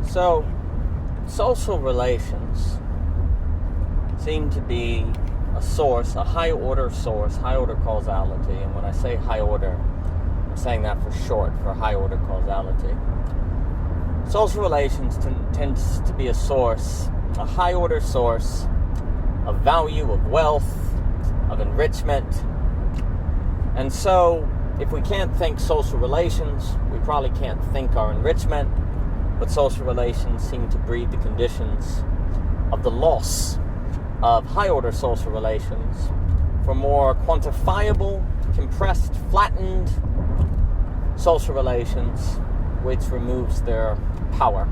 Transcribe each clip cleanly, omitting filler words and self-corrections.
So, social relations seem to be a source, a high-order source, high-order causality. And when I say high-order, I'm saying that for short, for high-order causality. Social relations tends to be a source, a high-order source of value, of wealth, of enrichment. And so, if we can't think social relations, we probably can't think our enrichment, but social relations seem to breed the conditions of the loss of high-order social relations for more quantifiable, compressed, flattened social relations, which removes their power.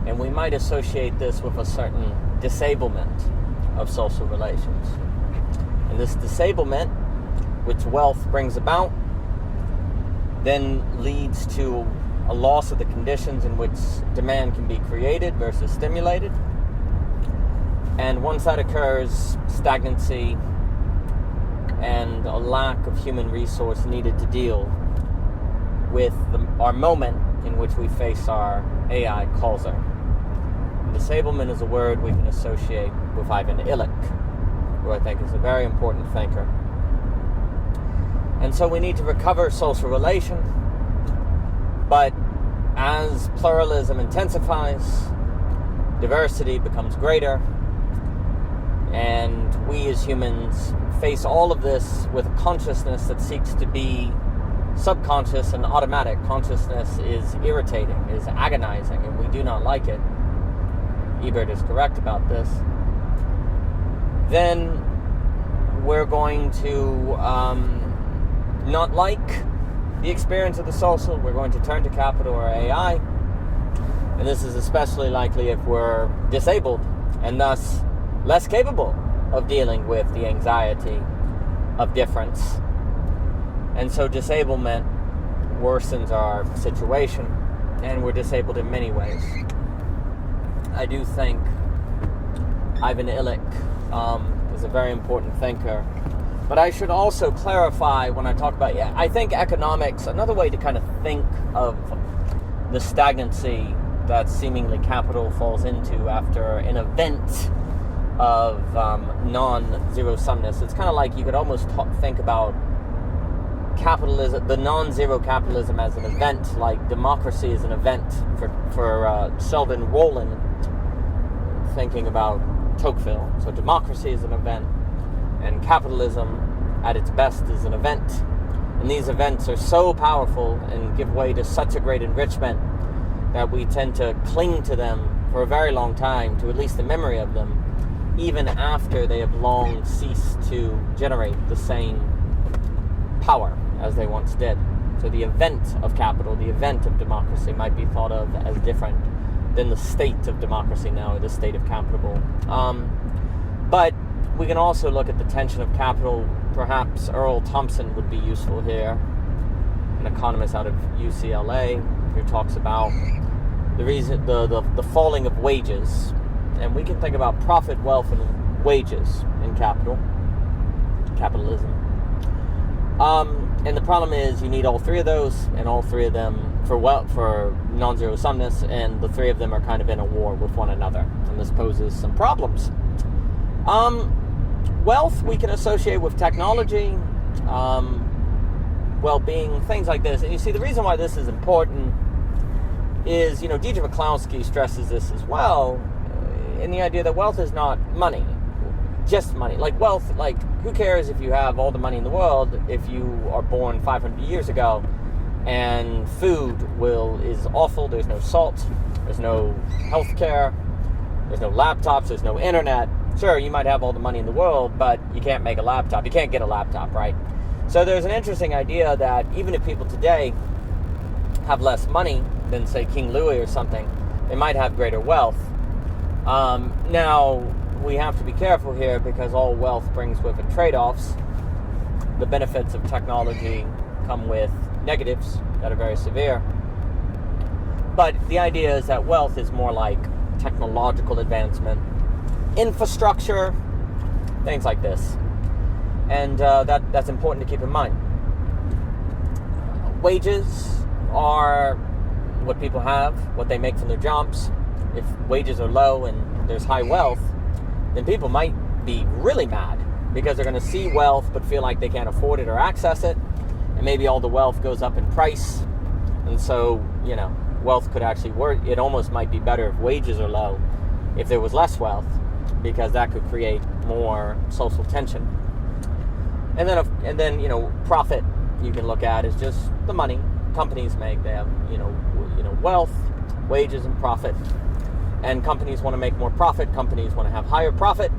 And we might associate this with a certain disablement of social relations. And this disablement, which wealth brings about, then leads to a loss of the conditions in which demand can be created versus stimulated. And once that occurs, stagnancy and a lack of human resource needed to deal with our moment in which we face our AI causer. Disablement is a word we can associate with Ivan Illich, who I think is a very important thinker. And so we need to recover social relation, but as pluralism intensifies, diversity becomes greater, and we as humans face all of this with a consciousness that seeks to be subconscious and automatic. Consciousness is irritating, is agonizing, and we do not like it. Ebert is correct about this. Then we're going to not like the experience of the social. We're going to turn to capital or AI. And this is especially likely if we're disabled and thus less capable of dealing with the anxiety of difference. And so disablement worsens our situation, and we're disabled in many ways. I do think Ivan Illich is a very important thinker. But I should also clarify when I talk about, I think economics, another way to kind of think of the stagnancy that seemingly capital falls into after an event of non-zero sumness. It's kind of like you could almost think about capitalism, the non-zero capitalism as an event, like democracy is an event for Sheldon Rowland, thinking about Tocqueville. So democracy is an event, and capitalism at its best is an event. And these events are so powerful and give way to such a great enrichment that we tend to cling to them for a very long time, to at least the memory of them, even after they have long ceased to generate the same power as they once did. So the event of capital, the event of democracy might be thought of as different than the state of democracy now, or the state of capital. But we can also look at the tension of capital. Perhaps Earl Thompson would be useful here, an economist out of UCLA, who talks about the reason, the falling of wages. And we can think about profit, wealth, and wages in capitalism. And the problem is you need all three of those, and all three of them for non-zero sumness, and the three of them are kind of in a war with one another. And this poses some problems. Wealth we can associate with technology, well-being, things like this. And you see, the reason why this is important is, Dietrich Maclowski stresses this as well, in the idea that wealth is not money, just money. Like wealth, who cares if you have all the money in the world if you are born 500 years ago and food is awful, there's no salt, there's no health care, there's no laptops, there's no internet. Sure, you might have all the money in the world, but you can't make a laptop. You can't get a laptop, right? So there's an interesting idea that even if people today have less money than, say, King Louis or something, they might have greater wealth. Now, we have to be careful here because all wealth brings with it trade-offs. The benefits of technology come with negatives that are very severe. But the idea is that wealth is more like technological advancement, infrastructure, things like this. And that's important to keep in mind. Wages are, what people have, what they make from their jobs. If wages are low and there's high wealth, then people might be really mad because they're going to see wealth but feel like they can't afford it or access it, and maybe all the wealth goes up in price, and so, wealth could actually work. It almost might be better if wages are low, if there was less wealth, because that could create more social tension. And then profit you can look at is just the money companies make. They have wealth, wages, and profit. And companies want to make more profit. Companies want to have higher profit.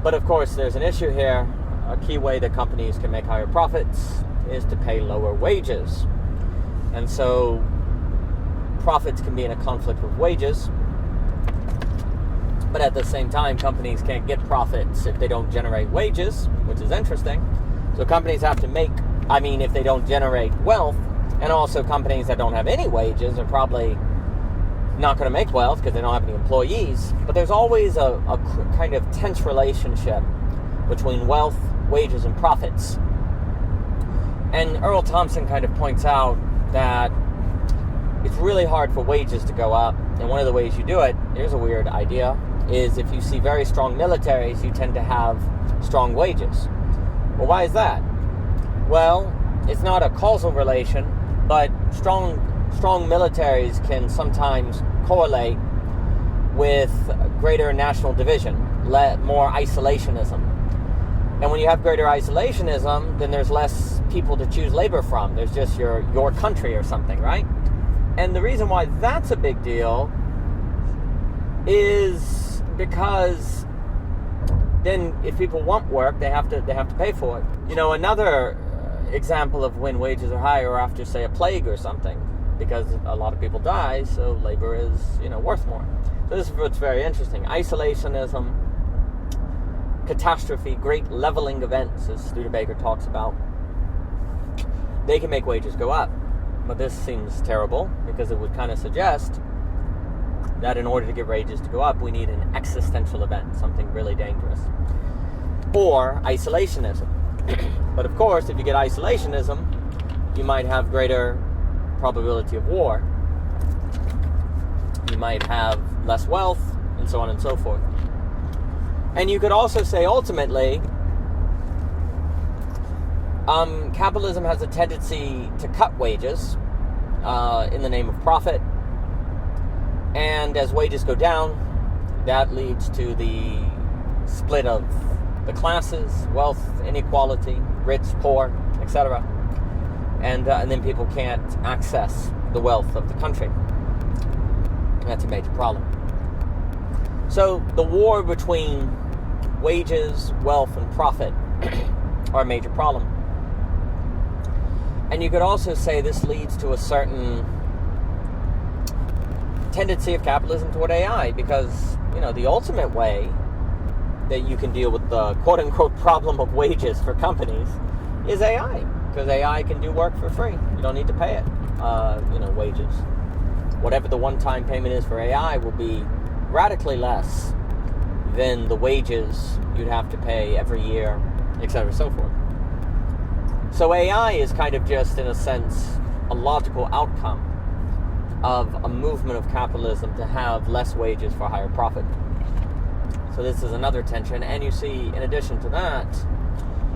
But of course, there's an issue here. A key way that companies can make higher profits is to pay lower wages. And so profits can be in a conflict with wages. But at the same time, companies can't get profits if they don't generate wages, which is interesting. So companies have to if they don't generate wealth, and also companies that don't have any wages are probably not going to make wealth because they don't have any employees. But there's always a kind of tense relationship between wealth, wages, and profits. And Earl Thompson kind of points out that it's really hard for wages to go up. And one of the ways you do it, here's a weird idea, is if you see very strong militaries, you tend to have strong wages. Well, why is that? Well, it's not a causal relation, but strong militaries can sometimes correlate with greater national division, more isolationism. And when you have greater isolationism, then there's less people to choose labor from. There's just your country or something, right? And the reason why that's a big deal is because then if people want work, they have to pay for it. Another example of when wages are high or after, say, a plague or something, because a lot of people die, so labor is, worth more. So this is what's very interesting. Isolationism, catastrophe, great leveling events, as Studebaker talks about, they can make wages go up. But this seems terrible because it would kind of suggest that in order to get wages to go up, we need an existential event, something really dangerous. Or isolationism. But of course, if you get isolationism, you might have greater probability of war. You might have less wealth, and so on and so forth. And you could also say, ultimately, capitalism has a tendency to cut wages in the name of profit. And as wages go down, that leads to the split of the classes, wealth, inequality, rich, poor, etc. And then people can't access the wealth of the country. That's a major problem. So the war between wages, wealth, and profit are a major problem. And you could also say this leads to a certain tendency of capitalism toward AI, because, the ultimate way that you can deal with the quote-unquote problem of wages for companies is AI, because AI can do work for free. You don't need to pay it, wages. Whatever the one-time payment is for AI will be radically less than the wages you'd have to pay every year, etc., so forth. So AI is kind of just, in a sense, a logical outcome of a movement of capitalism to have less wages for higher profit. So this is another tension. And you see, in addition to that,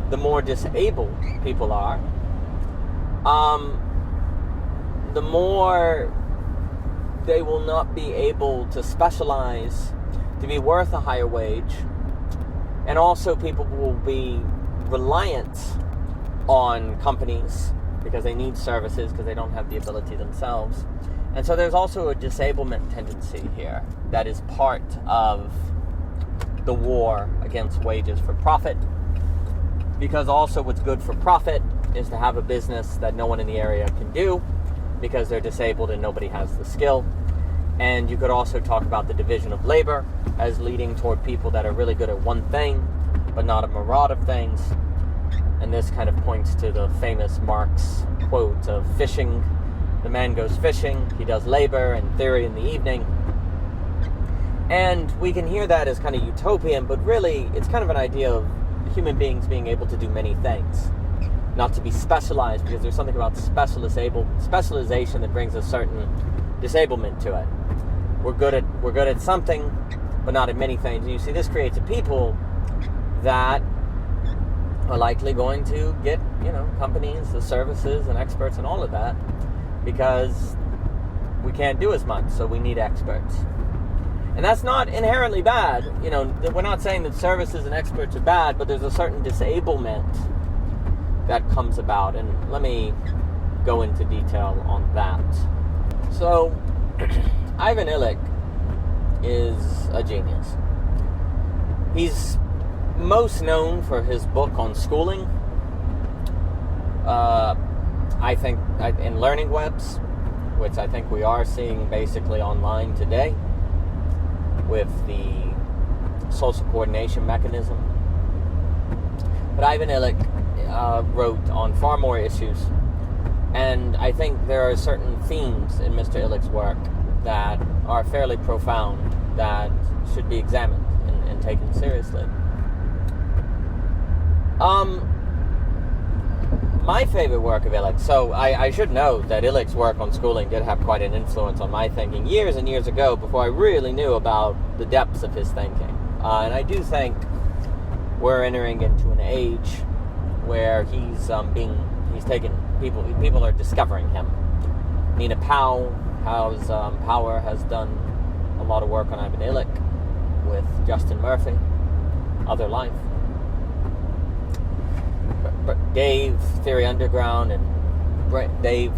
the more disabled people are, the more they will not be able to specialize to be worth a higher wage. And also people will be reliant on companies because they need services because they don't have the ability themselves. And so there's also a disablement tendency here that is part of the war against wages for profit. Because also what's good for profit is to have a business that no one in the area can do because they're disabled and nobody has the skill. And you could also talk about the division of labor as leading toward people that are really good at one thing, but not a myriad of things. And this kind of points to the famous Marx quote of fishing. The man goes fishing, he does labor and theory in the evening. And we can hear that as kind of utopian, but really it's kind of an idea of human beings being able to do many things. not to be specialized, because there's something about specialization that brings a certain disablement to it. We're good at something, but not at many things. And you see, this creates a people that are likely going to get, companies, the services and experts and all of that, because we can't do as much, so we need experts. And that's not inherently bad. We're not saying that services and experts are bad, but there's a certain disablement that comes about. And let me go into detail on that. So, Ivan Illich is a genius. He's most known for his book on schooling. I think in learning webs, which I think we are seeing basically online today, with the social coordination mechanism. But Ivan Illich wrote on far more issues, and I think there are certain themes in Mr. Illich's work that are fairly profound, that should be examined and taken seriously. My favorite work of Illich, so I should note that Illich's work on schooling did have quite an influence on my thinking years and years ago, before I really knew about the depths of his thinking. And I do think we're entering into an age where he's taken, people are discovering him. Nina Power has done a lot of work on Ivan Illich with Justin Murphy, Other Life. Dave, Theory Underground, and Dave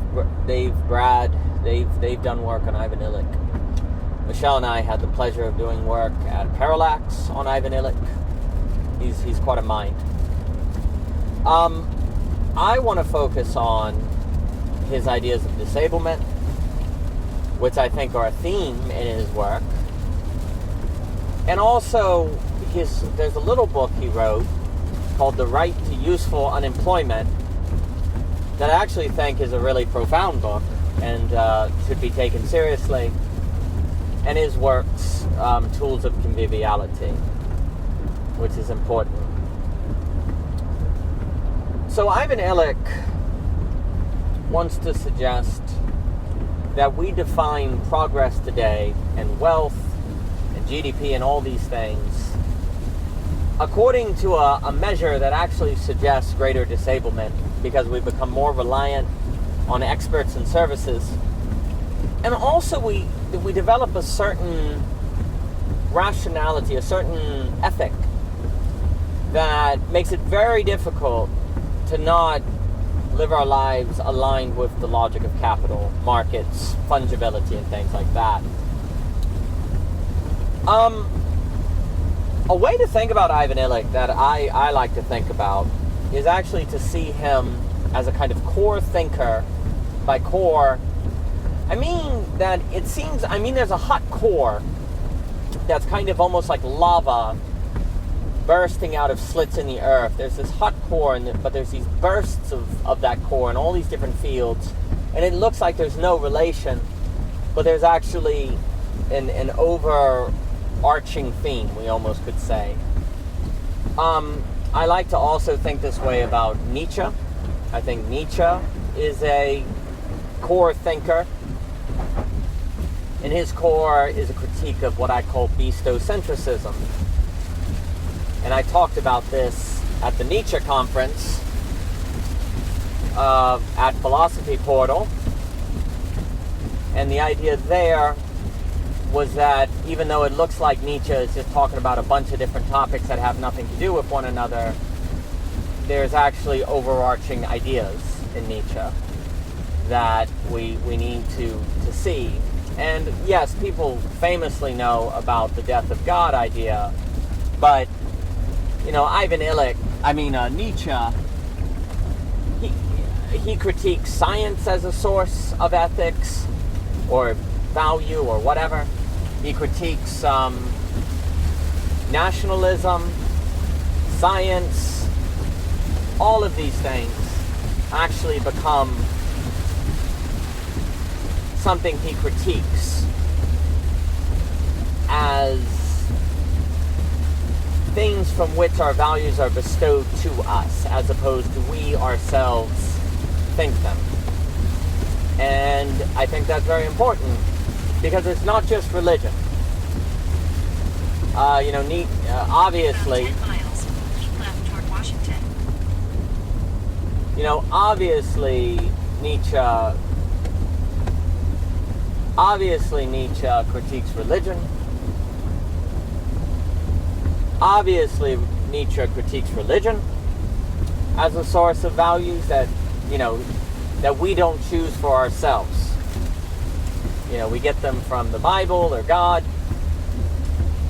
Brad, they've done work on Ivan Illich. Michelle and I had the pleasure of doing work at Parallax on Ivan Illich. He's quite a mind. I want to focus on his ideas of disablement, which I think are a theme in his work. And also, there's a little book he wrote called The Right to Useful Unemployment that I actually think is a really profound book and should be taken seriously. And his works, Tools of Conviviality, which is important. So Ivan Illich wants to suggest that we define progress today and wealth and GDP and all these things according to a measure that actually suggests greater disablement, because we become more reliant on experts and services. And also we develop a certain rationality, a certain ethic that makes it very difficult to not live our lives aligned with the logic of capital, markets, fungibility, and things like that. A way to think about Ivan Illich that I like to think about is actually to see him as a kind of core thinker. By core, I mean that there's a hot core that's kind of almost like lava bursting out of slits in the earth. There's this hot core, but there's these bursts of that core in all these different fields, and it looks like there's no relation, but there's actually an overarching theme, we almost could say. I like to also think this way about Nietzsche. I think Nietzsche is a core thinker, and his core is a critique of what I call beastocentrism. And I talked about this at the Nietzsche conference at Philosophy Portal. And the idea there was that even though it looks like Nietzsche is just talking about a bunch of different topics that have nothing to do with one another, there's actually overarching ideas in Nietzsche that we need to see. And yes, people famously know about the death of God idea, but Nietzsche, he critiques science as a source of ethics or value or whatever. He critiques nationalism, science. All of these things actually become something he critiques as things from which our values are bestowed to us, as opposed to we ourselves think them. And I think that's very important, because it's not just religion. Obviously, 10 miles, keep left toward Washington. Obviously Nietzsche critiques religion. Obviously, Nietzsche critiques religion as a source of values that we don't choose for ourselves. We get them from the Bible or God,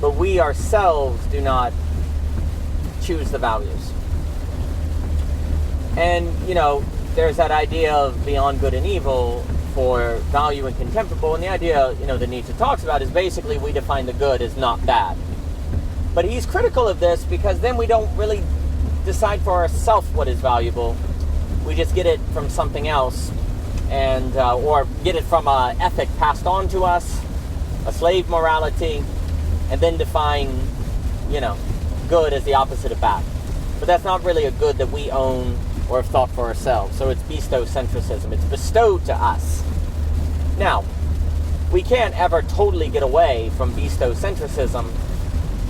but we ourselves do not choose the values. And, there's that idea of beyond good and evil for value and contemptible, and the idea, that Nietzsche talks about is basically we define the good as not bad. But he's critical of this because then we don't really decide for ourselves what is valuable. We just get it from something else, and or get it from an ethic passed on to us, a slave morality, and then define, good as the opposite of bad. But that's not really a good that we own or have thought for ourselves. So it's bestocentrism. It's bestowed to us. Now, we can't ever totally get away from bestocentrism,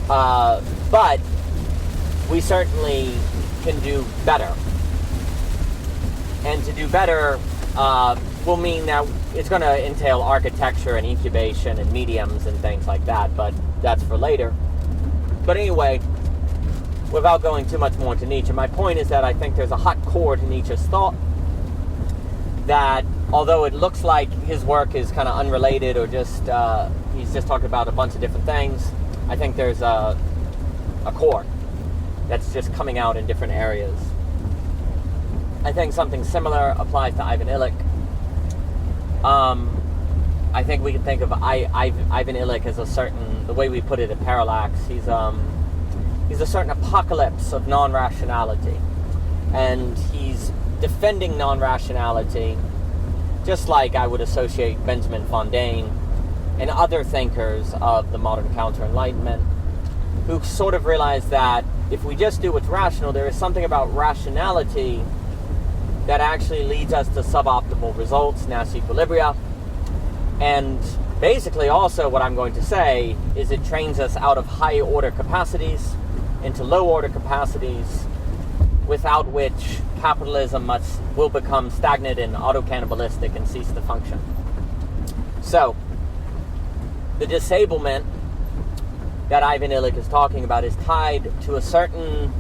but we certainly can do better. And to do better will mean that it's going to entail architecture and incubation and mediums and things like that, but that's for later. But anyway, without going too much more into Nietzsche, my point is that I think there's a hot core to Nietzsche's thought that, although it looks like his work is kind of unrelated or just he's just talking about a bunch of different things, I think there's a core that's just coming out in different areas. I think something similar applies to Ivan Illich. I think we can think of Ivan Illich as the way we put it at Parallax, he's a certain apocalypse of non-rationality. And he's defending non-rationality, just like I would associate Benjamin Fontaine and other thinkers of the modern counter-enlightenment, who sort of realize that if we just do what's rational, there is something about rationality that actually leads us to suboptimal results, Nash equilibria. And basically also what I'm going to say is it trains us out of high order capacities into low order capacities, without which capitalism will become stagnant and auto-cannibalistic and cease to function. So, the disablement that Ivan Illich is talking about is tied to a certain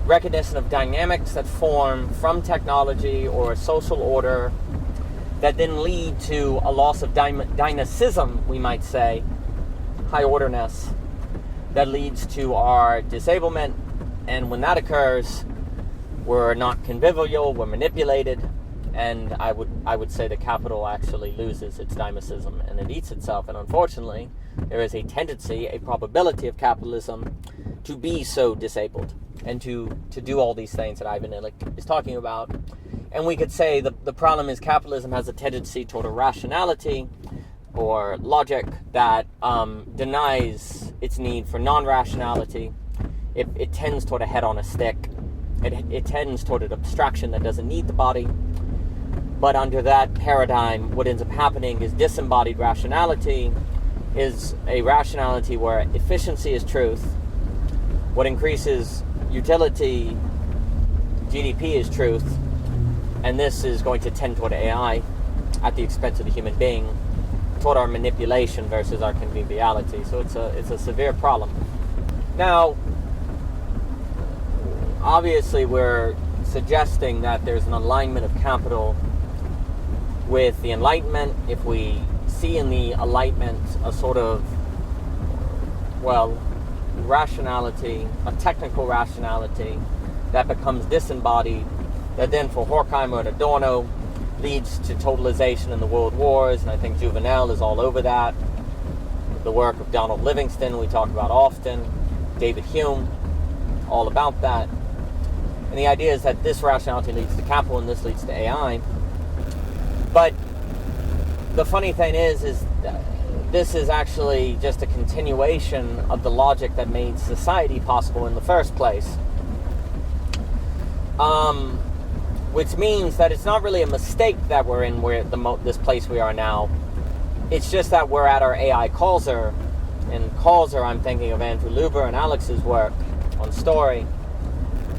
recognition of dynamics that form from technology or social order that then lead to a loss of dynamicism, we might say, high orderness, that leads to our disablement. And when that occurs, we're not convivial, we're manipulated, and I would say that capital actually loses its dynamicism and it eats itself. And unfortunately, there is a tendency, a probability of capitalism to be so disabled and to do all these things that Ivan Illich is talking about. And we could say the problem is capitalism has a tendency toward a rationality or logic that denies its need for non-rationality. It tends toward a head on a stick. It tends toward an abstraction that doesn't need the body. But under that paradigm, what ends up happening is disembodied rationality is a rationality where efficiency is truth. What increases utility, GDP, is truth. And this is going to tend toward AI at the expense of the human being, toward our manipulation versus our conviviality. So it's a severe problem. Now, obviously we're suggesting that there's an alignment of capital with the Enlightenment. If we see in the Enlightenment a sort of, rationality, a technical rationality that becomes disembodied, that then for Horkheimer and Adorno leads to totalization in the world wars, and I think Juvenal is all over that. The work of Donald Livingston we talk about often, David Hume, all about that. And the idea is that this rationality leads to capital and this leads to AI. But the funny thing is this is actually just a continuation of the logic that made society possible in the first place. Which means that it's not really a mistake that we're in this place we are now. It's just that we're at our AI Causor. And Causor, I'm thinking of Andrew Luber and Alex's work on story.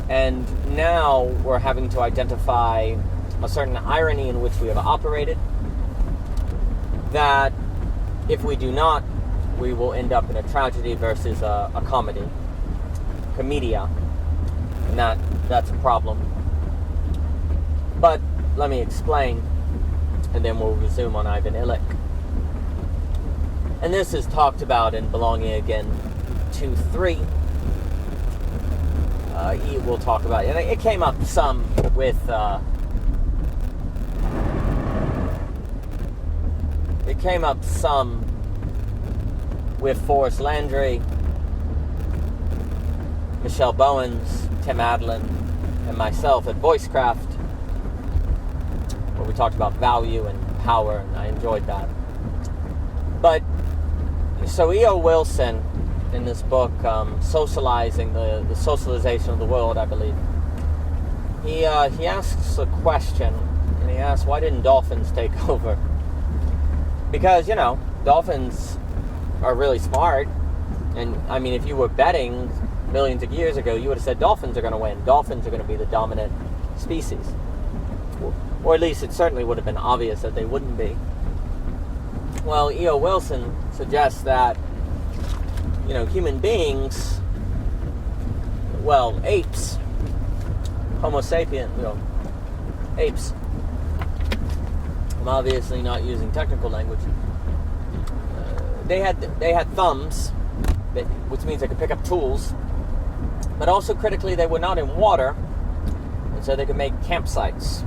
And now we're having to identify a certain irony in which we have operated, that if we do not, we will end up in a tragedy versus a comedy, commedia, and that's a problem. But let me explain, and then we'll resume on Ivan Illich. And this is talked about in Belonging Again 2.3. We'll talk about it. It came up some with Forrest Landry, Michelle Bowens, Tim Adlin, and myself at Voicecraft, where we talked about value and power, and I enjoyed that. But so E.O. Wilson, in this book, Socializing, the Socialization of the World, I believe, he asks a question, and he asks, why didn't dolphins take over? Because, dolphins are really smart, and, I mean, if you were betting millions of years ago, you would have said dolphins are going to win. Dolphins are going to be the dominant species. Or at least it certainly would have been obvious that they wouldn't be. Well, E.O. Wilson suggests that, human beings, apes, Homo sapien, apes, I'm obviously not using technical language, they had thumbs, which means they could pick up tools, but also critically they were not in water, and so they could make campsites.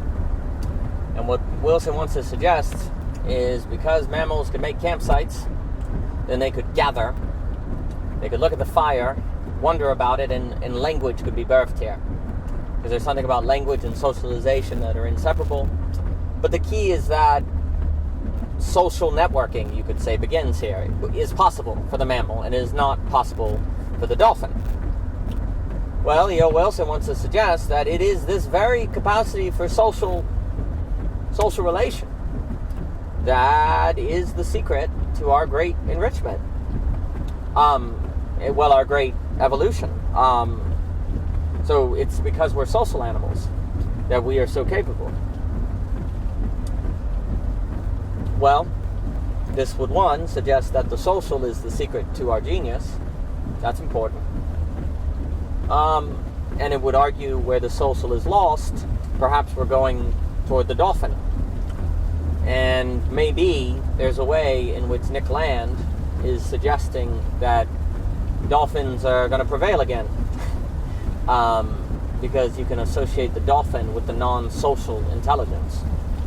And what Wilson wants to suggest is because mammals could make campsites, then they could gather, they could look at the fire, wonder about it, and language could be birthed here. Because there's something about language and socialization that are inseparable. But the key is that social networking, you could say, begins here. It is possible for the mammal, and it is not possible for the dolphin. Well, E.O. Wilson wants to suggest that it is this very capacity for social relation that is the secret to our great enrichment. Our great evolution. So it's because we're social animals that we are so capable. Well, this would, one, suggest that the social is the secret to our genius. That's important. And it would argue where the social is lost, perhaps we're going toward the dolphin. And maybe there's a way in which Nick Land is suggesting that dolphins are going to prevail again. Because you can associate the dolphin with the non-social intelligence.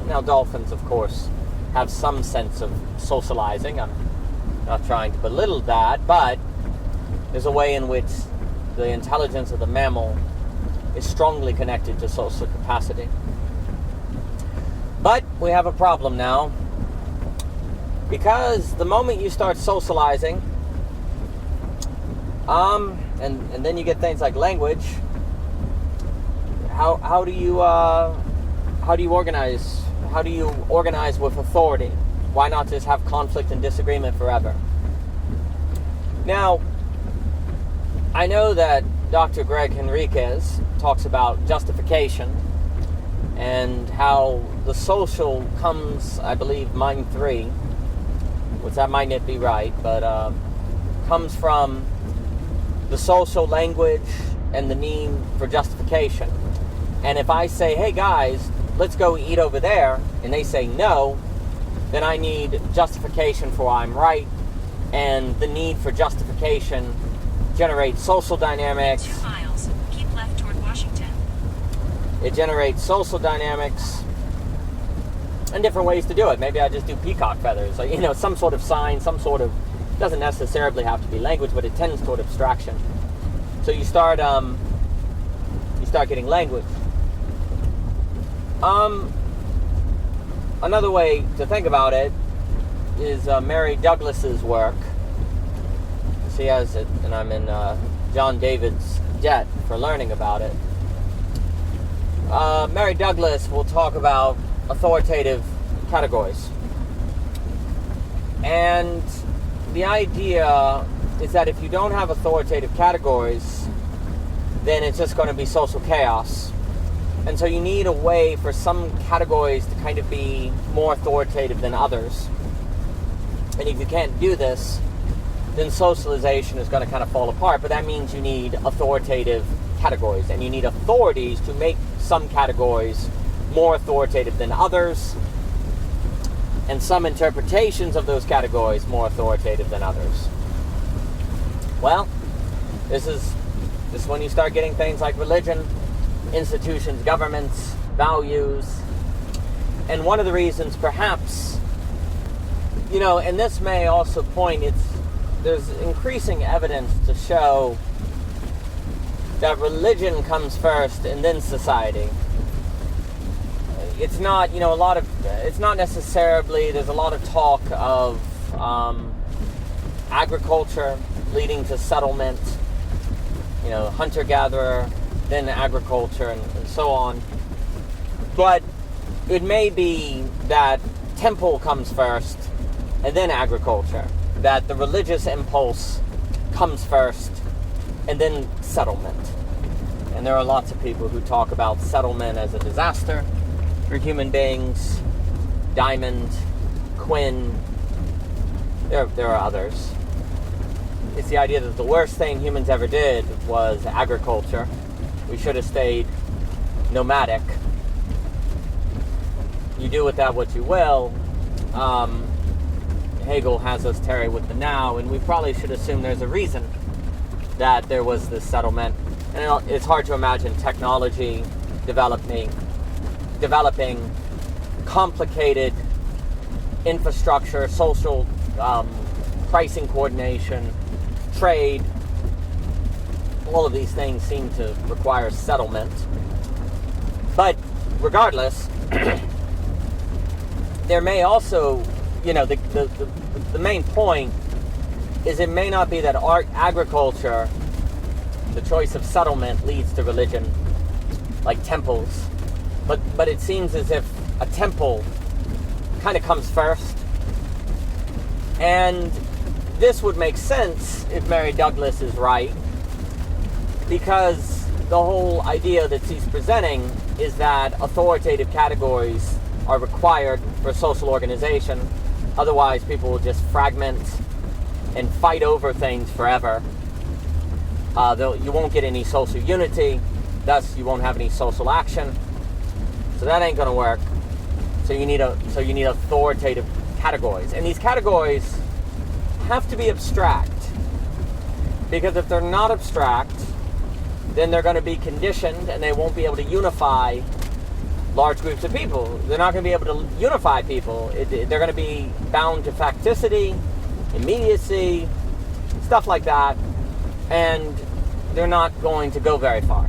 Now, dolphins, of course, have some sense of socializing. I'm not trying to belittle that, but there's a way in which the intelligence of the mammal is strongly connected to social capacity. But we have a problem now, because the moment you start socializing, and then you get things like language, how do you organize? How do you organize with authority? Why not just have conflict and disagreement forever? Now, I know that Dr. Greg Henriquez talks about justification and how the social comes, I believe, Mind 3, which that might not be right, but comes from the social language and the need for justification. And if I say, hey guys, let's go eat over there, and they say no, then I need justification for I'm right, and the need for justification generates social dynamics. 2 miles. Keep left toward Washington. It generates social dynamics and different ways to do it. Maybe I just do peacock feathers, or, some sort of sign, doesn't necessarily have to be language, but it tends toward abstraction. So you start getting language. Another way to think about it is Mary Douglas's work. She has it, and I'm in John David's debt for learning about it. Mary Douglas will talk about authoritative categories. And the idea is that if you don't have authoritative categories, then it's just going to be social chaos. And so you need a way for some categories to kind of be more authoritative than others. And if you can't do this, then socialization is going to kind of fall apart. But that means you need authoritative categories, and you need authorities to make some categories more authoritative than others, and some interpretations of those categories more authoritative than others. Well, this is when you start getting things like religion, institutions, governments, values. And one of the reasons perhaps, and this may also point, there's increasing evidence to show that religion comes first and then society. It's not, it's not necessarily, there's a lot of talk of agriculture leading to settlement, hunter-gatherer, then agriculture, and so on. But it may be that temple comes first and then agriculture, that the religious impulse comes first and then settlement. And there are lots of people who talk about settlement as a disaster for human beings. Diamond, Quinn, there are others. It's the idea that the worst thing humans ever did was agriculture. We should have stayed nomadic. You do with that what you will. Hegel has us tarry with the now, and we probably should assume there's a reason that there was this settlement. And it's hard to imagine technology developing complicated infrastructure, social pricing coordination, trade. All of these things seem to require settlement. But regardless, there may also, the main point is it may not be that agriculture, the choice of settlement, leads to religion, like temples. But it seems as if a temple kind of comes first. And this would make sense if Mary Douglas is right, because the whole idea that she's presenting is that authoritative categories are required for social organization. Otherwise, people will just fragment and fight over things forever. You won't get any social unity, thus you won't have any social action. So that ain't going to work. So you need authoritative categories, and these categories have to be abstract, because if they're not abstract, then they're going to be conditioned, and they won't be able to unify large groups of people. They're not going to be able to unify people. They're going to be bound to facticity, immediacy, stuff like that, and they're not going to go very far.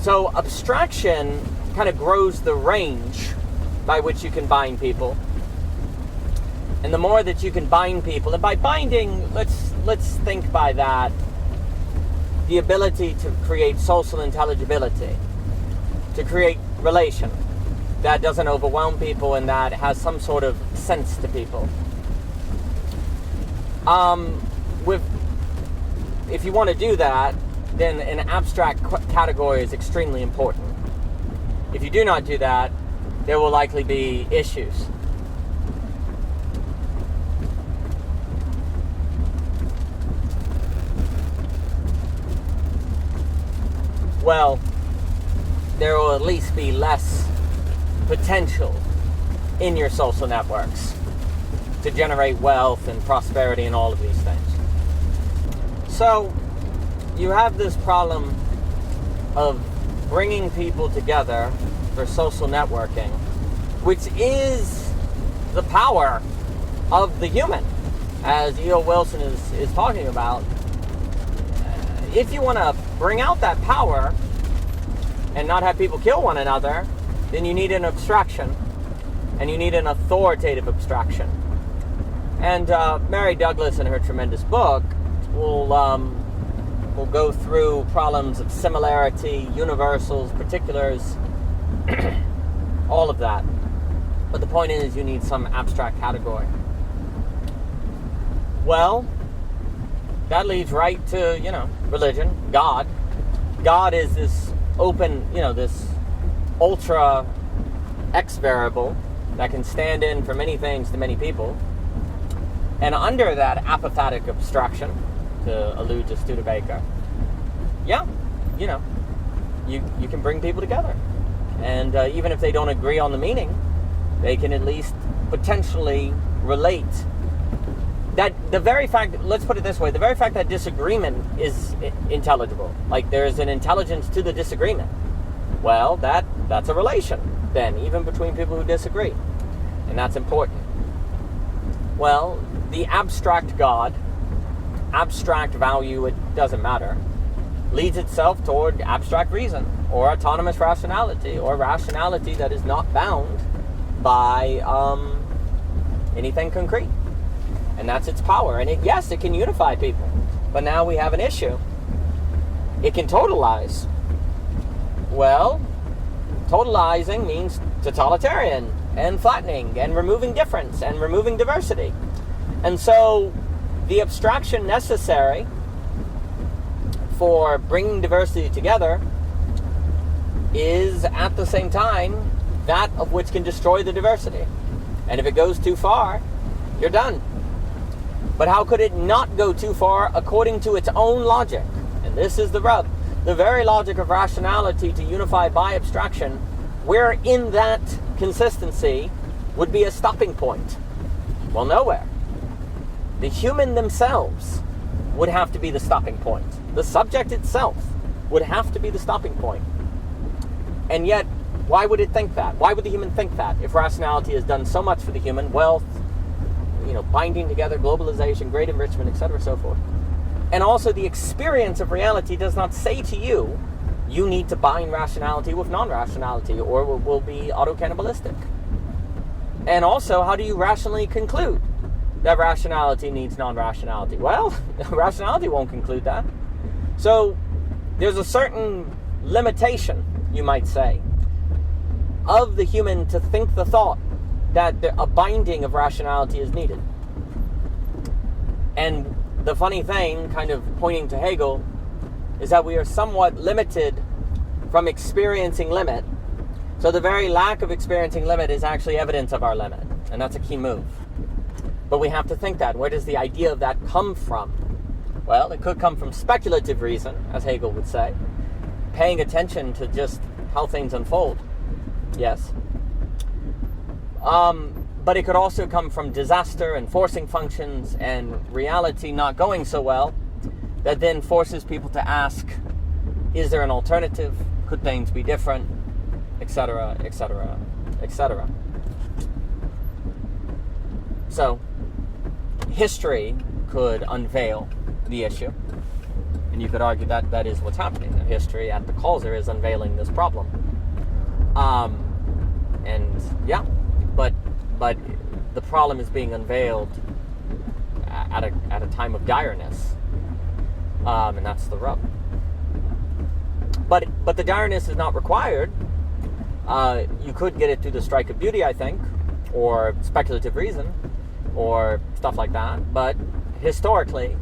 So abstraction kind of grows the range by which you can bind people. And the more that you can bind people, and by binding, let's think by that the ability to create social intelligibility, to create relation that doesn't overwhelm people and that has some sort of sense to people. If you want to do that, then an abstract category is extremely important. If you do not do that, there will likely be issues. Well, there will at least be less potential in your social networks to generate wealth and prosperity and all of these things. So, you have this problem of bringing people together for social networking, which is the power of the human, as E.O. Wilson is talking about. If you want to bring out that power and not have people kill one another, then you need an abstraction, and you need an authoritative abstraction. And Mary Douglas, in her tremendous book, will go through problems of similarity, universals, particulars, all of that. But the point is, you need some abstract category. Well, that leads right to, religion, God. God is this open, this ultra X variable that can stand in for many things to many people. And under that apophatic abstraction, to allude to Studebaker, you can bring people together. And even if they don't agree on the meaning, they can at least potentially relate. That the very fact, let's put it this way, the very fact that disagreement is intelligible, like there's an intelligence to the disagreement, well, that's a relation then, even between people who disagree. And that's important. Well, the abstract God, abstract value, it doesn't matter, leads itself toward abstract reason, or autonomous rationality, or rationality that is not bound by anything concrete. And that's its power. And it can unify people. But now we have an issue. It can totalize. Well, totalizing means totalitarian and flattening and removing difference and removing diversity. And so the abstraction necessary for bringing diversity together is at the same time that of which can destroy the diversity. And if it goes too far, you're done. But how could it not go too far according to its own logic? And this is the rub. The very logic of rationality to unify by abstraction, where in that consistency would be a stopping point? Well, nowhere. The human themselves would have to be the stopping point. The subject itself would have to be the stopping point. And yet, why would it think that? Why would the human think that if rationality has done so much for the human? Wealth, binding together, globalization, great enrichment, etc., so forth. And also the experience of reality does not say to you, you need to bind rationality with non-rationality or will be auto-cannibalistic. And also, how do you rationally conclude that rationality needs non-rationality? Well, rationality won't conclude that. So there's a certain limitation, you might say, of the human to think the thought that a binding of rationality is needed. And the funny thing, kind of pointing to Hegel, is that we are somewhat limited from experiencing limit. So the very lack of experiencing limit is actually evidence of our limit. And that's a key move. But we have to think that. Where does the idea of that come from? Well, it could come from speculative reason, as Hegel would say. Paying attention to just how things unfold. Yes. But it could also come from disaster and forcing functions and reality not going so well, that then forces people to ask, is there an alternative? Could things be different? Etc., etc., etc. So, history could unveil the issue. And you could argue that that is what's happening. History at the Calzer is unveiling this problem. But the problem is being unveiled at a time of direness, and that's the rub. But the direness is not required. You could get it through the strike of beauty, I think, or speculative reason, or stuff like that. But historically,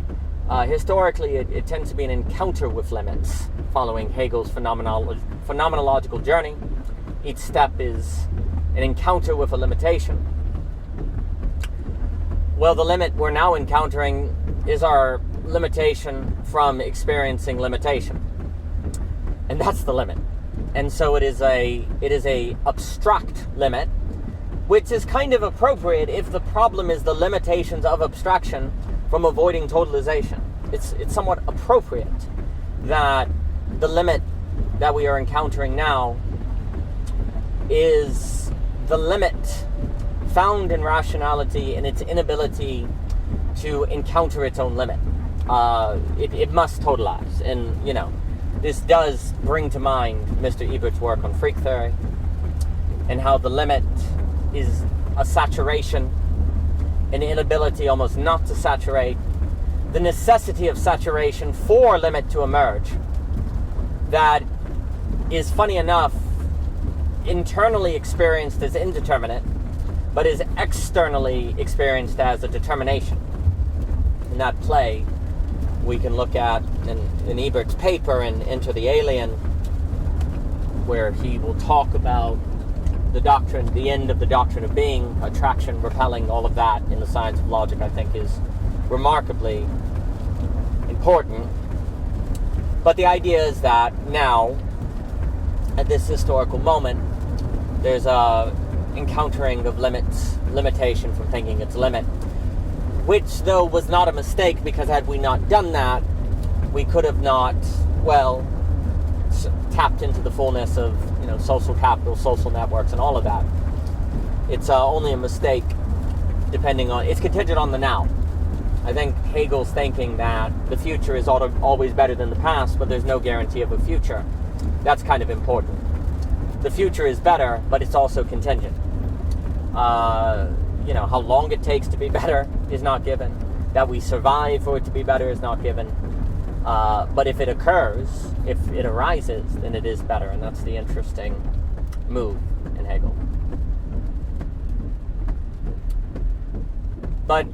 it tends to be an encounter with limits, following Hegel's phenomenological journey. Each step is an encounter with a limitation. Well, the limit we're now encountering is our limitation from experiencing limitation. And that's the limit. And so it is a abstract limit, which is kind of appropriate if the problem is the limitations of abstraction from avoiding totalization. It's somewhat appropriate that the limit that we are encountering now is the limit found in rationality in its inability to encounter its own limit. It must totalize. And, this does bring to mind Mr. Ebert's work on freak theory and how the limit is a saturation an inability almost not to saturate, the necessity of saturation for limit to emerge, that is, funny enough, internally experienced as indeterminate, but is externally experienced as a determination. In that play, we can look at in Ebert's paper in Enter the Alien, where he will talk about the doctrine, the end of the doctrine of being, attraction, repelling, all of that in the science of logic, I think is remarkably important. But the idea is that now, at this historical moment, there's a encountering of limitation from thinking its limit, which, though, was not a mistake, because had we not done that, we could have not, well, tapped into the fullness of, social capital, social networks, and all of that. It's only a mistake it's contingent on the now. I think Hegel's thinking that the future is always better than the past, but there's no guarantee of a future. That's kind of important. The future is better, but it's also contingent. How long it takes to be better is not given. That we survive for it to be better is not given. But if it occurs, if it arises, then it is better. And that's the interesting move in Hegel. But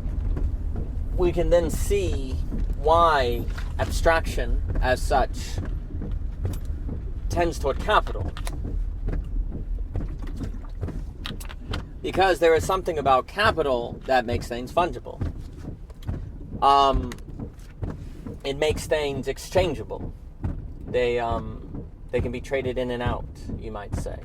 we can then see why abstraction, as such, tends toward capital. Because there is something about capital that makes things fungible. It makes things exchangeable. They can be traded in and out, you might say.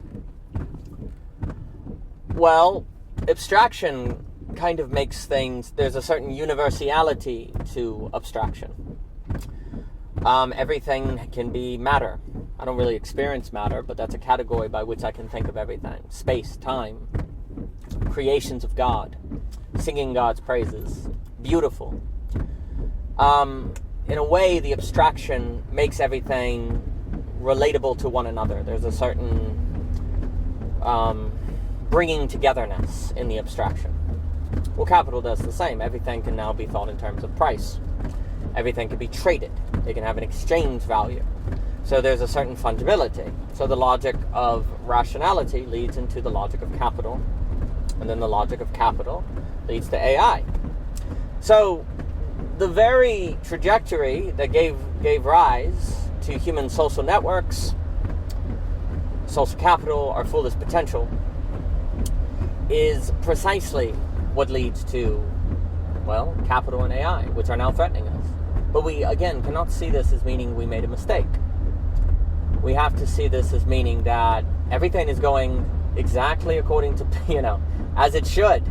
Well, abstraction kind of makes things, there's a certain universality to abstraction. Everything can be matter. I don't really experience matter, but that's a category by which I can think of everything. Space, time, creations of God, singing God's praises, beautiful. In a way, the abstraction makes everything relatable to one another. There's a certain bringing togetherness in the abstraction. Well, capital does the same. Everything can now be thought in terms of price. Everything can be traded. It can have an exchange value. So there's a certain fungibility. So the logic of rationality leads into the logic of capital, and then the logic of capital leads to AI. So the very trajectory that gave rise to human social networks, social capital, our fullest potential, is precisely what leads to, well, capital and AI, which are now threatening us. But we, again, cannot see this as meaning we made a mistake. We have to see this as meaning that everything is going exactly according to, as it should.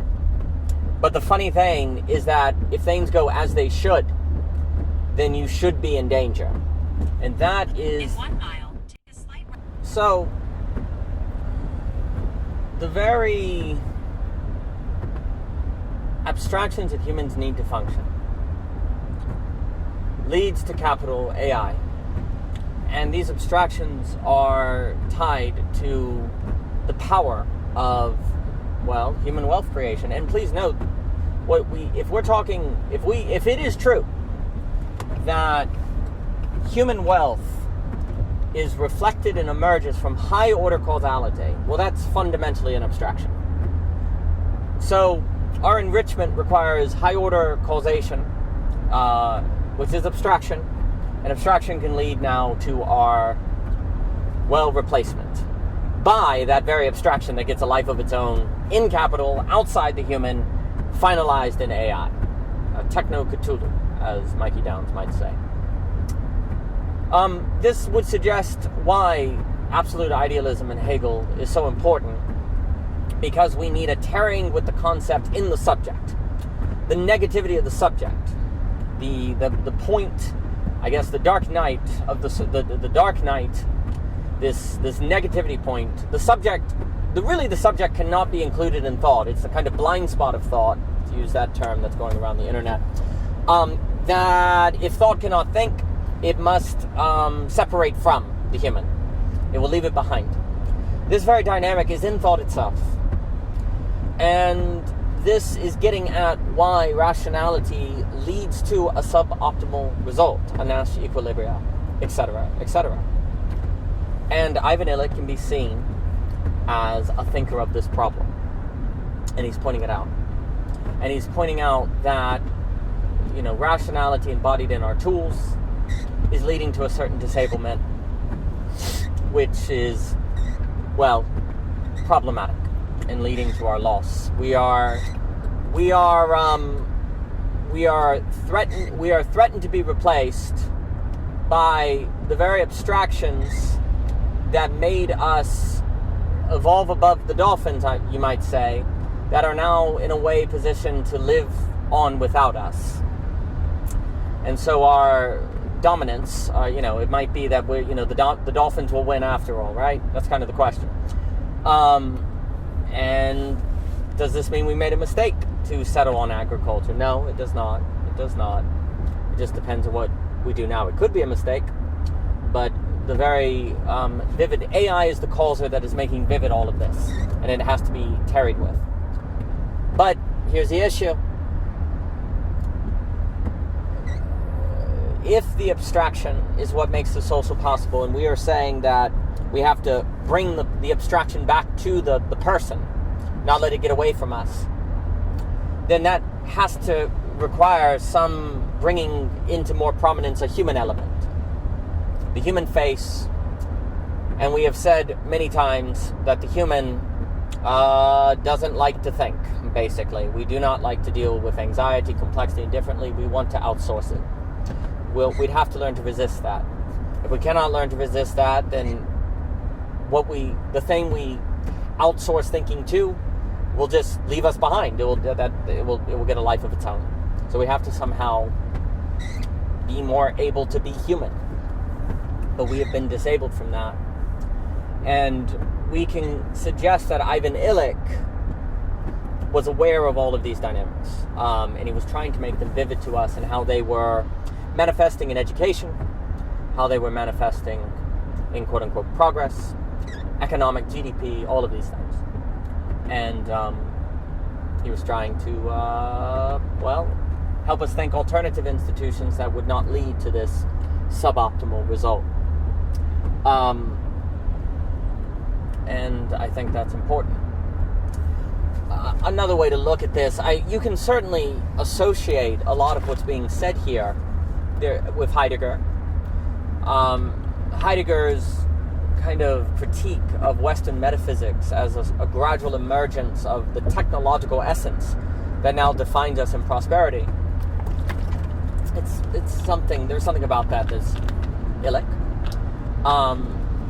But the funny thing is that if things go as they should, then you should be in danger. And that is... In 1 mile, take a slight right. So, the very abstractions that humans need to function leads to capital AI. And these abstractions are tied to the power of, well, human wealth creation. And please note, if it is true that human wealth is reflected and emerges from high order causality, well, that's fundamentally an abstraction. So our enrichment requires high order causation, which is abstraction, and abstraction can lead now to our, well, replacement by that very abstraction that gets a life of its own in capital, outside the human, finalized in AI. Techno-Cthulhu, as Mikey Downs might say. This would suggest why absolute idealism in Hegel is so important, because we need a tarrying with the concept in the subject. The negativity of the subject. The point, I guess, the dark night of the dark night, this negativity point, the subject cannot be included in thought. It's a kind of blind spot of thought, to use that term that's going around the internet, that if thought cannot think, it must separate from the human. It will leave it behind. This very dynamic is in thought itself. And this is getting at why rationality leads to a suboptimal result, a Nash equilibria, etc., etc. And Ivan Illich can be seen as a thinker of this problem. And he's pointing it out. And he's pointing out that, rationality embodied in our tools is leading to a certain disablement, which is, problematic and leading to our loss. We are threatened to be replaced by the very abstractions that made us evolve above the dolphins, you might say, that are now in a way positioned to live on without us. And so our dominance, it might be that the dolphins will win after all, right? That's kind of the question. And does this mean we made a mistake to settle on agriculture? No, it does not. It does not. It just depends on what we do now. It could be a mistake, but the very vivid AI is the causer that is making vivid all of this, and it has to be tarried with. But here's the issue. If the abstraction is what makes the social possible, and we are saying that we have to bring the abstraction back to the person, not let it get away from us, then that has to require some bringing into more prominence a human element. The human face. And we have said many times that the human doesn't like to think, basically. We do not like to deal with anxiety, complexity, and differently. We want to outsource it. We'd have to learn to resist that. If we cannot learn to resist that, then the thing we outsource thinking to will just leave us behind. It will get a life of its own. So we have to somehow be more able to be human. But we have been disabled from that. And we can suggest that Ivan Illich was aware of all of these dynamics. And he was trying to make them vivid to us and how they were manifesting in education, how they were manifesting in quote-unquote progress, economic GDP, all of these things. And he was trying to, help us think alternative institutions that would not lead to this suboptimal result. And I think that's important. Another way to look at this, you can certainly associate a lot of what's being said here with Heidegger. Heidegger's kind of critique of Western metaphysics as a gradual emergence of the technological essence that now defines us in prosperity. It's something. There's something about that that's Illich.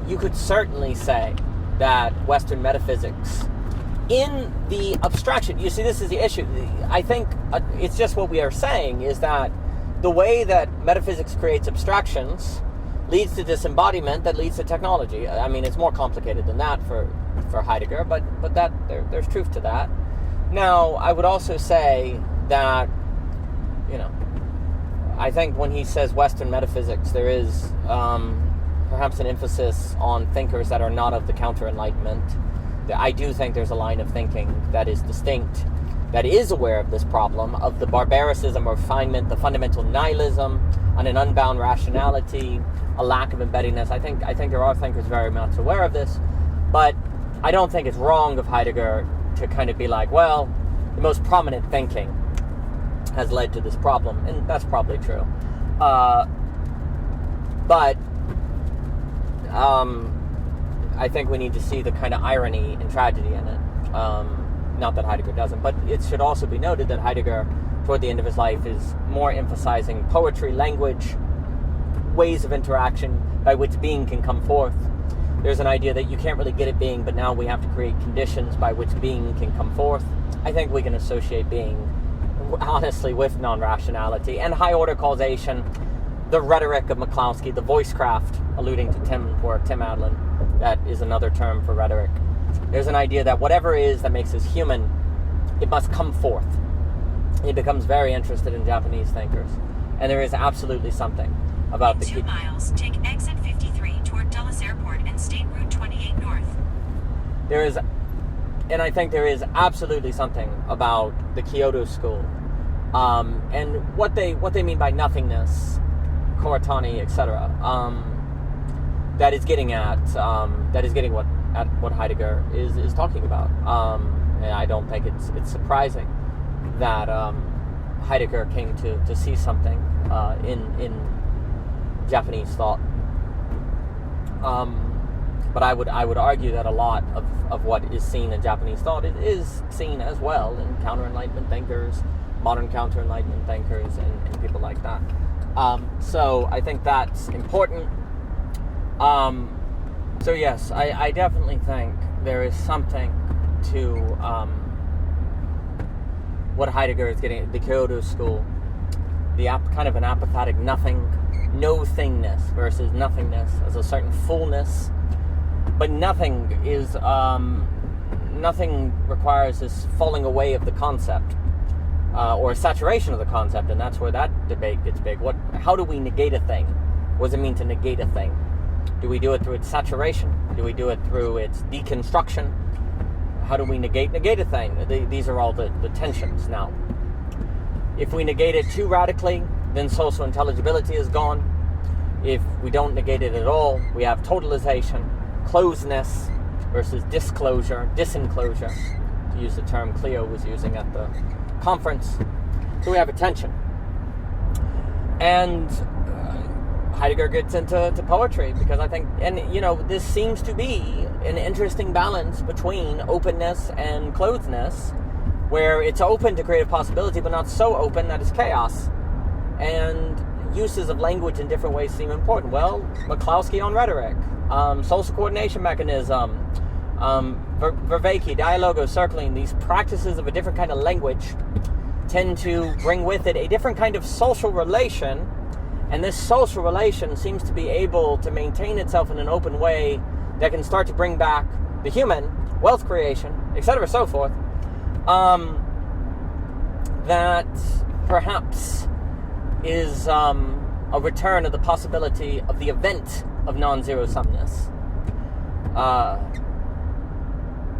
You could certainly say that Western metaphysics, in the abstraction, you see, this is the issue. I think it's just what we are saying is that the way that metaphysics creates abstractions leads to disembodiment that leads to technology. I mean, it's more complicated than that for Heidegger, but that there's truth to that. Now, I would also say that, I think when he says Western metaphysics, there is perhaps an emphasis on thinkers that are not of the counter-enlightenment. I do think there's a line of thinking that is distinct, that is aware of this problem, of the barbaricism or refinement, the fundamental nihilism, on an unbound rationality, a lack of embeddedness. I think there are thinkers very much aware of this, but I don't think it's wrong of Heidegger to kind of be like, well, the most prominent thinking has led to this problem, and that's probably true. But I think we need to see the kind of irony and tragedy in it. Not that Heidegger doesn't, but it should also be noted that Heidegger, toward the end of his life, is more emphasizing poetry, language, ways of interaction by which being can come forth. There's an idea that you can't really get at being, but now we have to create conditions by which being can come forth. I think we can associate being, honestly, with non-rationality and high-order causation, the rhetoric of McCloskey, the voicecraft, alluding to Tim Adlin. That is another term for rhetoric. There's an idea that whatever it is that makes us human, it must come forth. He becomes very interested in Japanese thinkers. And there is absolutely something about In 2 miles, take exit 53 toward Dulles Airport and State Route 28 North. There is I think there is absolutely something about the Kyoto school, and what they mean by nothingness, Koratani, etc. That is getting at what Heidegger is talking about. And I don't think it's surprising that Heidegger came to see something in Japanese thought. But I would argue that a lot of what is seen in Japanese thought is seen as well in counter-enlightenment thinkers, modern counter-enlightenment thinkers, and people like that. So I think that's important. So yes, I definitely think there is something to what Heidegger is getting at the Kyoto school, the kind of an apophatic no-thingness versus nothingness as a certain fullness. But nothing requires this falling away of the concept, or saturation of the concept, and that's where that debate gets big. How do we negate a thing? What does it mean to negate a thing? Do we do it through its saturation? Do we do it through its deconstruction? How do we negate a thing? These are all the tensions now. If we negate it too radically, then social intelligibility is gone. If we don't negate it at all, we have totalization, closeness versus disclosure, disenclosure, to use the term Cleo was using at the conference. So we have a tension. And Heidegger gets into poetry because I think, and this seems to be an interesting balance between openness and closedness, where it's open to creative possibility, but not so open that it's chaos. And uses of language in different ways seem important. Well, McCloskey on rhetoric, social coordination mechanism, Vervaeke, dialogo, circling, these practices of a different kind of language tend to bring with it a different kind of social relation, and this social relation seems to be able to maintain itself in an open way that can start to bring back the human, wealth creation, etc., so forth, that perhaps is a return of the possibility of the event of non-zero-sumness.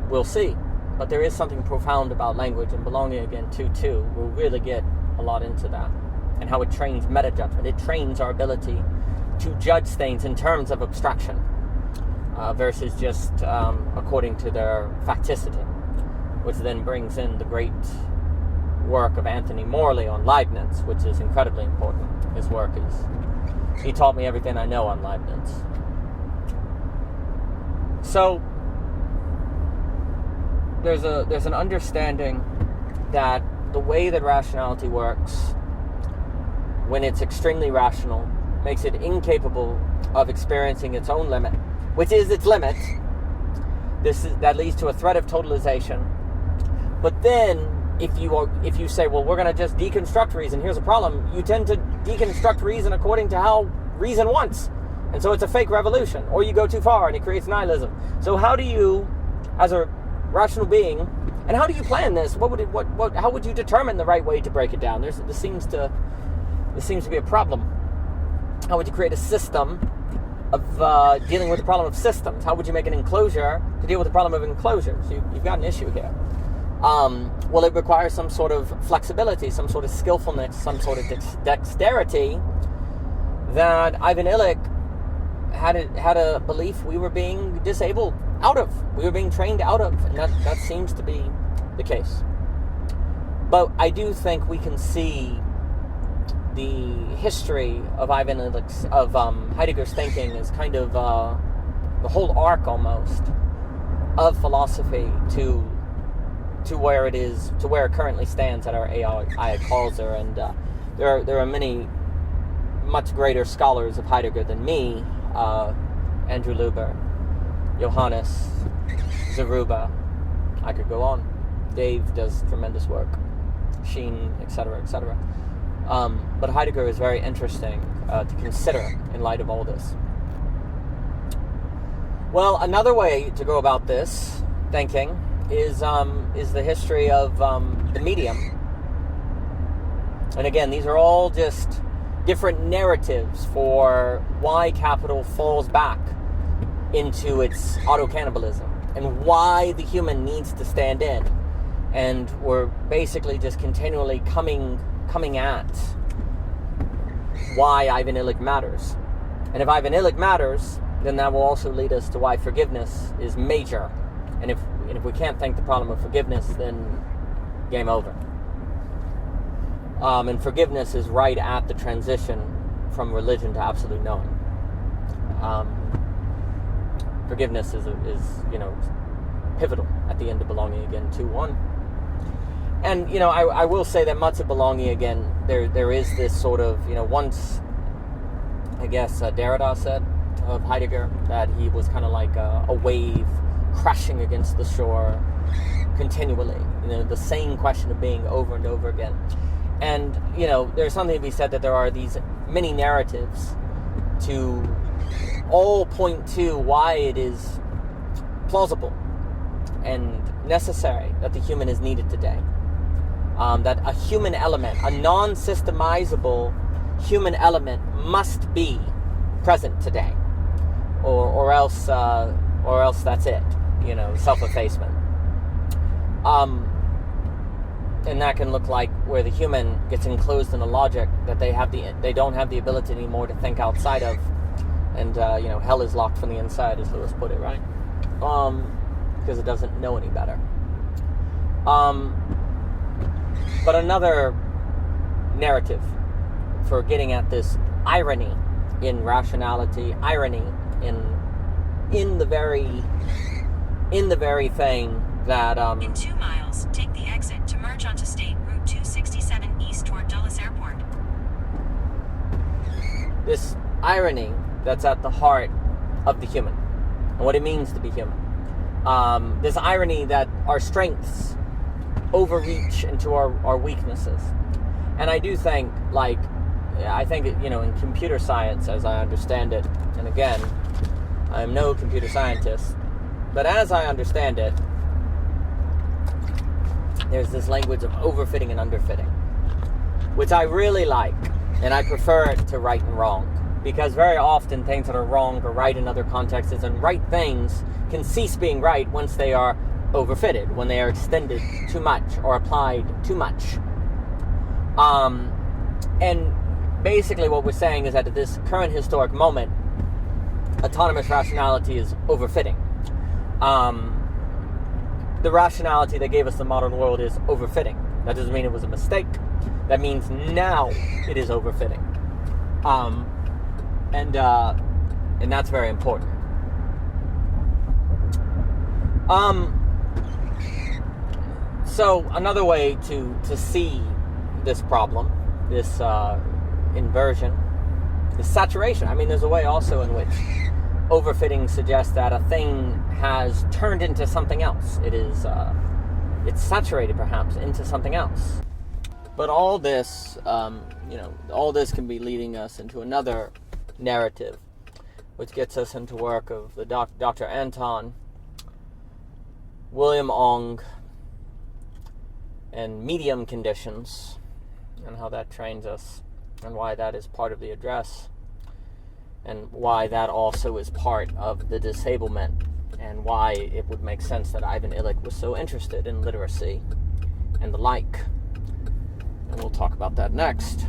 We'll see. But there is something profound about language, and belonging again to we'll really get a lot into that, and how it trains meta-judgment. It trains our ability to judge things in terms of abstraction versus just according to their facticity, which then brings in the great work of Anthony Morley on Leibniz, which is incredibly important. His work is, he taught me everything I know on Leibniz. So there's an understanding that the way that rationality works, when it's extremely rational, makes it incapable of experiencing its own limit, which is its limit. That leads to a threat of totalization. But then if you say, well, we're going to just deconstruct reason, here's a problem. You tend to deconstruct reason according to how reason wants. And so it's a fake revolution. Or you go too far and it creates nihilism. So how do you, as a rational being, and how do you plan this? How would you determine the right way to break it down? This seems to be a problem. How would you create a system of dealing with the problem of systems? How would you make an enclosure to deal with the problem of enclosures? You've got an issue here. Well, it requires some sort of flexibility, some sort of skillfulness, some sort of dexterity that Ivan Illich had a belief we were being disabled out of. We were being trained out of, and that seems to be the case. But I do think we can see the history of Ivan Illich's, of Heidegger's thinking as kind of the whole arc almost of philosophy to where it is, to where it currently stands at our AI Calzer, and there are many much greater scholars of Heidegger than me, Andrew Luber, Johannes, Zaruba, I could go on. Dave does tremendous work, Sheen, etc., etc. But Heidegger is very interesting to consider in light of all this. Well, another way to go about this thinking is the history of the medium. And again, these are all just different narratives for why capital falls back into its auto-cannibalism. and why the human needs to stand in. And we're basically just continually coming at why Ivan Illich matters. And if Ivan Illich matters, then that will also lead us to why forgiveness is major. And if we can't think the problem of forgiveness, then game over. And forgiveness is right at the transition from religion to absolute knowing. Forgiveness is pivotal at the end of Belonging Again 2.1. And I will say that much of Belonging Again, there is this sort of once, I guess Derrida said of Heidegger that he was kind of like a wave crashing against the shore continually. The same question of being over and over again. And there's something to be said that there are these many narratives to all point to why it is plausible and necessary that the human is needed today. That a human element, a non-systemizable human element, must be present today, or else that's it. Self-effacement. And that can look like where the human gets enclosed in a logic that they don't have the ability anymore to think outside of, and hell is locked from the inside, as Lewis put it, right? Because it doesn't know any better. But another narrative for getting at this irony in rationality, irony in the very thing that In 2 miles, take the exit to merge onto State Route 267 east toward Dulles Airport. this irony that's at the heart of the human and what it means to be human. This irony that our strengths overreach into our weaknesses. And I do think, in computer science, as I understand it, and again, I am no computer scientist, but as I understand it, there's this language of overfitting and underfitting, which I really like, and I prefer it to right and wrong, because very often things that are wrong or right in other contexts, and right things can cease being right once they are overfitted, when they are extended too much or applied too much. And basically what we're saying is that at this current historic moment, autonomous rationality is overfitting. The rationality that gave us the modern world is overfitting. That doesn't mean it was a mistake. That means now it is overfitting. And that's very important. So another way to see this problem, this inversion, is saturation. I mean, there's a way also in which overfitting suggests that a thing has turned into something else. It is, it's saturated perhaps into something else. But all this, all this can be leading us into another narrative, which gets us into work of the Dr. Anton, William Ong, and medium conditions, and how that trains us, and why that is part of the address, and why that also is part of the disablement, and why it would make sense that Ivan Illich was so interested in literacy and the like. And we'll talk about that next.